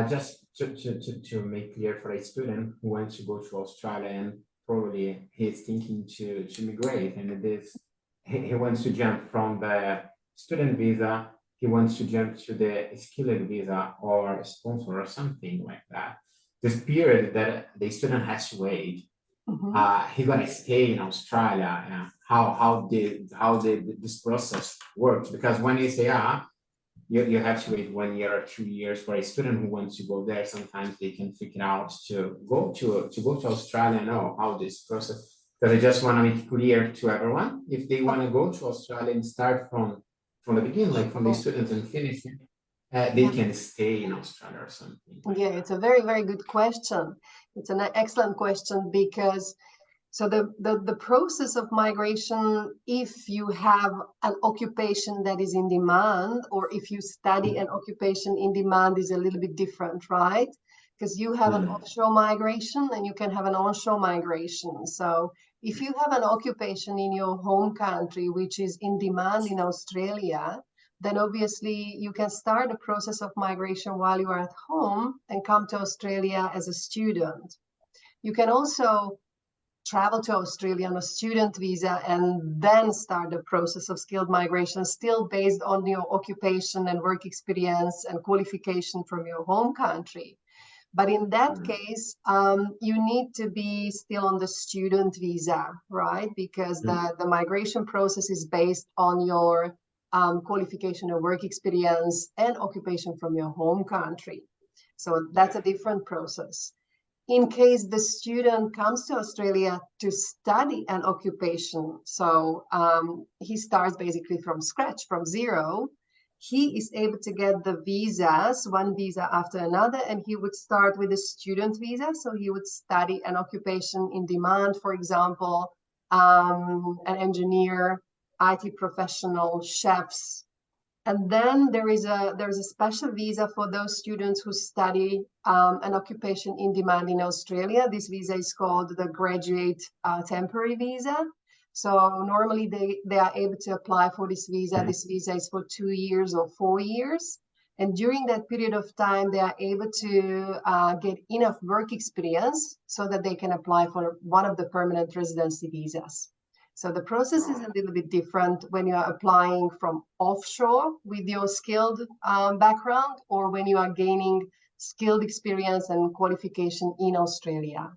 Just to make clear for a student who wants to go to Australia and probably he's thinking to migrate, and it is he wants to jump from the student visa, he wants to jump to the skilled visa or sponsor or something like that. This period that the student has to wait, he gonna stay in Australia. How did this process work? Because when you say you have to wait 1 year or 2 years for a student who wants to go there. Sometimes they can figure out to go to Australia. Know how this process. Because I just want to make it clear to everyone, if they want to go to Australia and start from the beginning, like from the students and finish it, they can stay in Australia or something. Yeah, it's a very, very good question. It's an excellent question because so the process of migration, if you have an occupation that is in demand, or if you study an occupation in demand, is a little bit different, right? Because you have an offshore migration and you can have an onshore migration. So if you have an occupation in your home country, which is in demand in Australia, then obviously you can start the process of migration while you are at home and come to Australia as a student. You can also travel to Australia on a student visa and then start the process of skilled migration, still based on your occupation and work experience and qualification from your home country. But in that case, you need to be still on the student visa, right? Because the migration process is based on your qualification and work experience and occupation from your home country. So that's a different process. In case the student comes to Australia to study an occupation, so he starts basically from scratch, from zero, he is able to get the visas, one visa after another, and he would start with a student visa. So he would study an occupation in demand, for example, an engineer, IT professional, chefs. And then there is a special visa for those students who study an occupation in demand in Australia. This visa is called the graduate temporary visa. So normally they are able to apply for this visa. This visa is for 2 years or 4 years. And during that period of time, they are able to get enough work experience so that they can apply for one of the permanent residency visas. So the process is a little bit different when you are applying from offshore with your skilled background, or when you are gaining skilled experience and qualification in Australia.